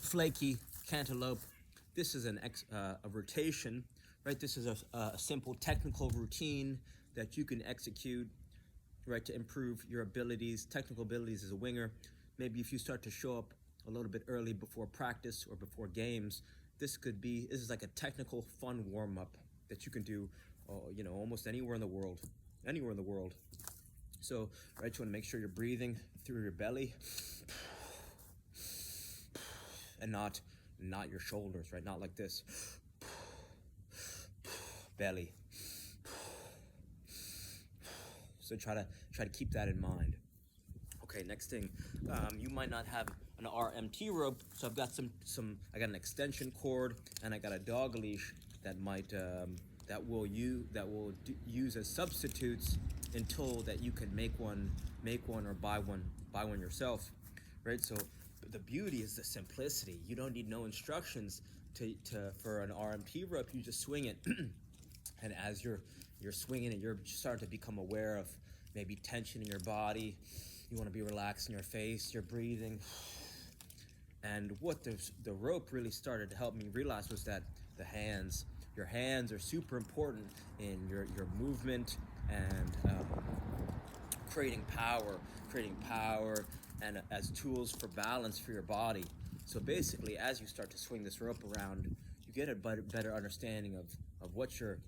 flaky cantaloupe. This is a rotation, right? This is a simple technical routine that you can execute, right, to improve your technical abilities as a winger. Maybe if you start to show up a little bit early before practice or before games, this is like a technical, fun warm-up that you can do, almost anywhere in the world. So, right, you want to make sure you're breathing through your belly and not your shoulders, right? Not like this. Belly. So try to keep that in mind. Okay, next thing, you might not have an RMT rope, so I've got I got an extension cord and I got a dog leash that we'll use as substitutes until that you can make one or buy one yourself, right? So the beauty is the simplicity. You don't need no instructions for an RMT rope. You just swing it, and as you're swinging it, you're starting to become aware of maybe tension in your body. You want to be relaxed in your face, your breathing. And what the rope really started to help me realize was that your hands are super important in your movement and creating power and as tools for balance for your body. So basically, as you start to swing this rope around, you get a better understanding of what your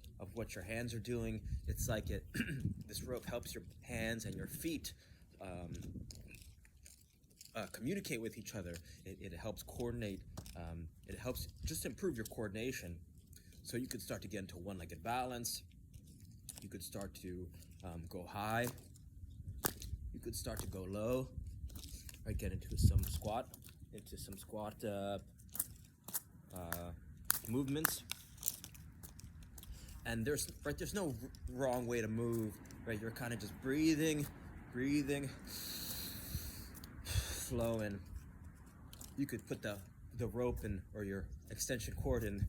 hands are doing. It's like this rope helps your hands and your feet communicate with each other. It helps coordinate. It helps just improve your coordination. So you could start to get into one-legged balance. You could start to go high. You could start to go low. Right, get into some squat movements. And there's no wrong way to move. Right, you're kind of just breathing, flowing. You could put the rope or your extension cord in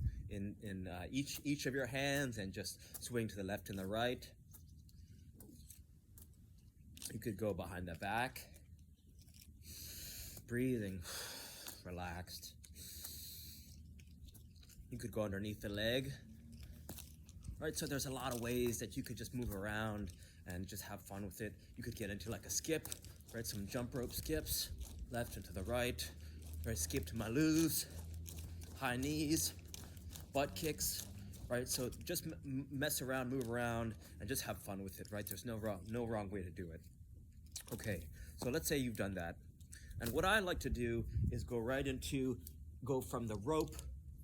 each of your hands and just swing to the left and the right. You could go behind the back, breathing, relaxed. You could go underneath the leg. Right, so there's a lot of ways that you could just move around and just have fun with it. You could get into like a skip, right? Some jump rope skips, left and to the right. Right, skip to my loose, high knees, butt kicks, right? So just mess around, move around, and just have fun with it, right? There's no wrong way to do it. Okay, so let's say you've done that. And what I like to do is go from the rope,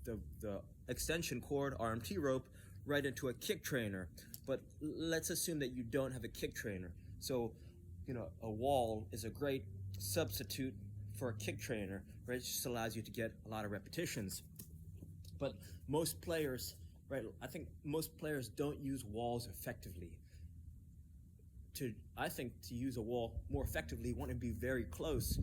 the extension cord, RMT rope, right into a kick trainer. But let's assume that you don't have a kick trainer. So, a wall is a great substitute for a kick trainer, right? It just allows you to get a lot of repetitions. But most players, right, I think most players don't use walls effectively. I think to use a wall more effectively, you want to be very close.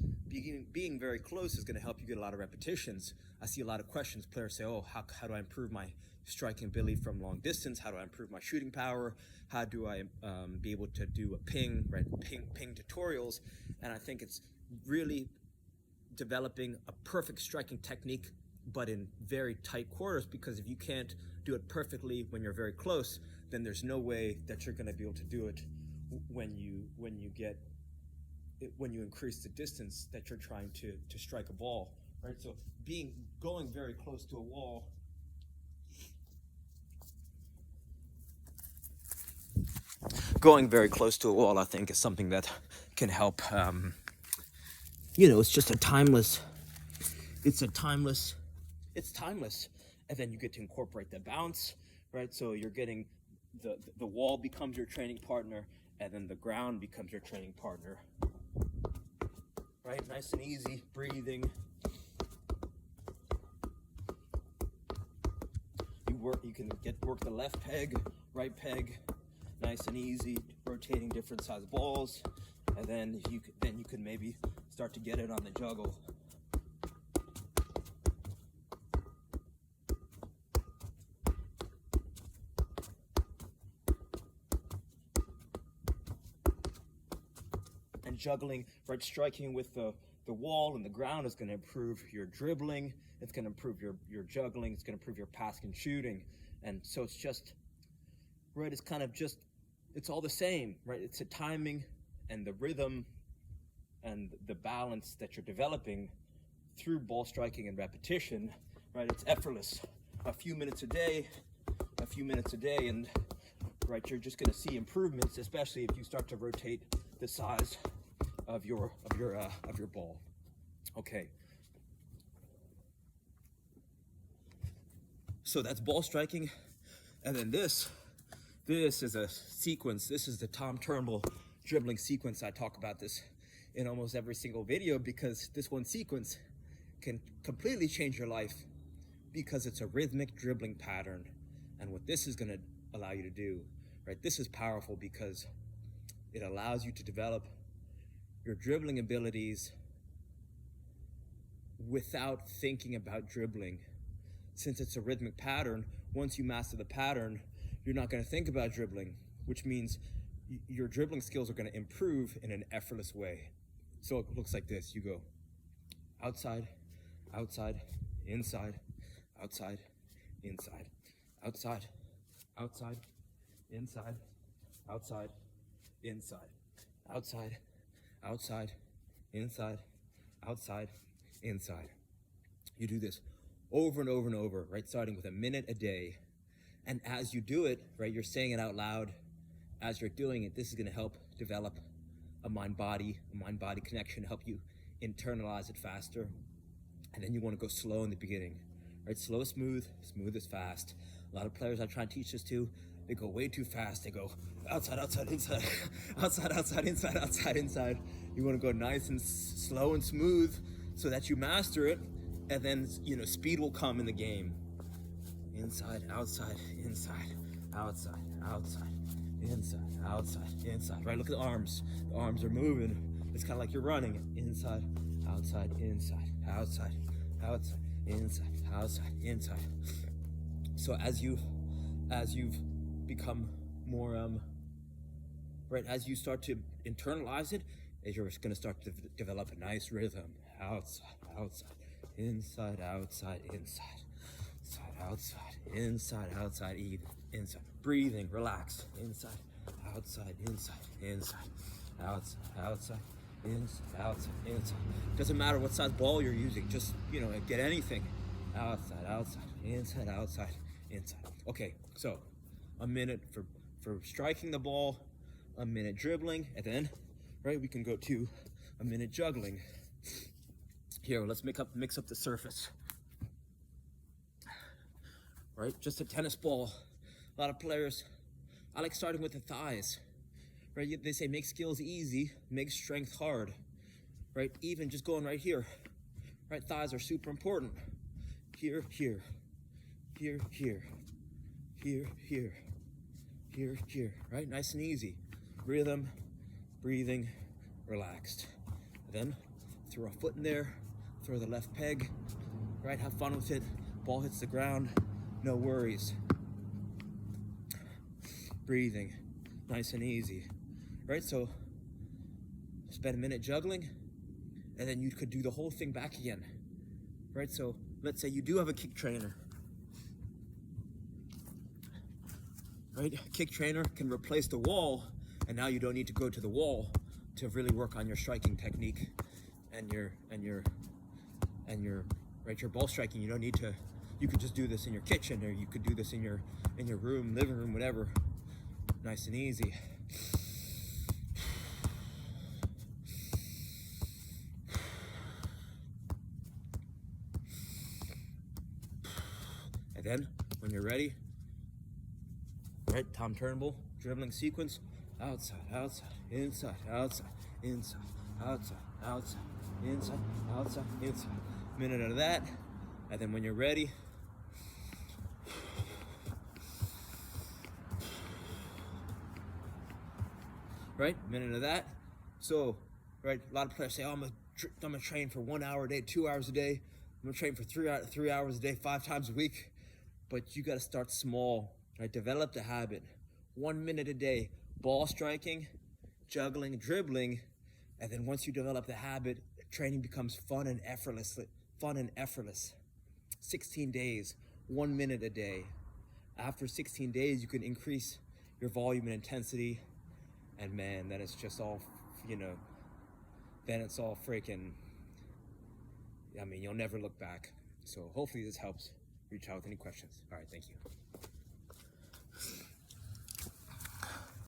Being very close is going to help you get a lot of repetitions. I see a lot of questions. Players say, how do I improve my striking ability from long distance? How do I improve my shooting power? How do I be able to do a ping, right? Ping tutorials. And I think it's really developing a perfect striking technique, but in very tight quarters, because if you can't do it perfectly when you're very close, then there's no way that you're going to be able to do it when you increase the distance that you're trying to strike a ball, right? So going very close to a wall I think is something that can help. It's just it's timeless. And then you get to incorporate the bounce, right? So you're getting the wall becomes your training partner, and then the ground becomes your training partner. Right? Nice and easy, breathing. You can work the left peg, right peg, nice and easy, rotating different size balls, and then you can maybe start to get it on the juggle. And juggling, right, striking with the the wall and the ground is going to improve your dribbling. It's going to improve your juggling. It's going to improve your passing and shooting. And so it's just, right, it's kind of just, it's all the same, right? It's the timing and the rhythm and the balance that you're developing through ball striking and repetition, right? It's effortless. A few minutes a day, and right, you're just going to see improvements, especially if you start to rotate the size of your ball. Okay. So that's ball striking, and then this is a sequence. This is the Tom Turnbull dribbling sequence. I talk about this in almost every single video because this one sequence can completely change your life because it's a rhythmic dribbling pattern. And what this is going to allow you to do, right? This is powerful because it allows you to develop your dribbling abilities without thinking about dribbling. Since it's a rhythmic pattern, once you master the pattern, you're not going to think about dribbling, which means your dribbling skills are going to improve in an effortless way. So it looks like this. You go outside, outside, inside, outside, inside, outside, outside, inside, outside, inside, outside, outside, inside, outside, inside. You do this over and over and over, right? Starting with a minute a day. And as you do it, right, you're saying it out loud. As you're doing it, this is going to help develop a mind-body connection, help you internalize it faster. And then you want to go slow in the beginning, right? Slow, smooth is fast. A lot of players I try and teach this to, they go way too fast. They go outside, outside, inside, outside, outside, inside, outside, inside. You want to go nice and slow and smooth so that you master it, and then, you know, speed will come in the game. Inside, outside, inside, outside, outside, inside, outside, inside. Right, look at the arms. The arms are moving. It's kind of like you're running. Inside, outside, inside, outside, outside, inside, outside, inside. So as you've become more, right, as you start to internalize it, you're just gonna start to develop a nice rhythm. Outside, outside, inside, outside, inside, inside, outside, inside, outside, inside. Breathing, relaxed. Inside, outside, inside, inside, outside, outside, inside, outside, inside. Doesn't matter what size ball you're using. Just, you know, get anything. Outside, outside, inside, outside, inside. Okay, so a minute for striking the ball, a minute dribbling, and then, right, we can go to a minute juggling. Here, let's mix up the surface. Right, just a tennis ball. A lot of players, I like starting with the thighs. Right, they say make skills easy, make strength hard. Right, even just going right here. Right, thighs are super important. Here, here, here, here, here, here, here, here. Right, nice and easy. Rhythm, breathing, relaxed. Then throw a foot in there, throw the left peg. Right, have fun with it. Ball hits the ground, no worries. Breathing, nice and easy. Right, so spend a minute juggling, and then you could do the whole thing back again. Right, so let's say you do have a kick trainer. Right, kick trainer can replace the wall, and now you don't need to go to the wall to really work on your striking technique and your ball striking. You don't need to. You could just do this in your kitchen, or you could do this in your room, living room, whatever. Nice and easy. And then, when you're ready, right, Tom Turnbull, dribbling sequence, outside, outside, inside, outside, inside, outside, outside, inside, outside, inside. Minute of that, and then when you're ready, right, minute of that. So, right, a lot of players say, oh, I'm gonna train for 1 hour a day, 2 hours a day. I'm gonna train for 3 hours a day, 5 times a week. But you gotta start small, right? Develop the habit. 1 minute a day, ball striking, juggling, dribbling, and then once you develop the habit, training becomes fun and effortless. 16 days, 1 minute a day. After 16 days, you can increase your volume and intensity, and man, then it's just all, then it's all freaking, I mean, you'll never look back. So hopefully this helps. Reach out with any questions. All right, thank you.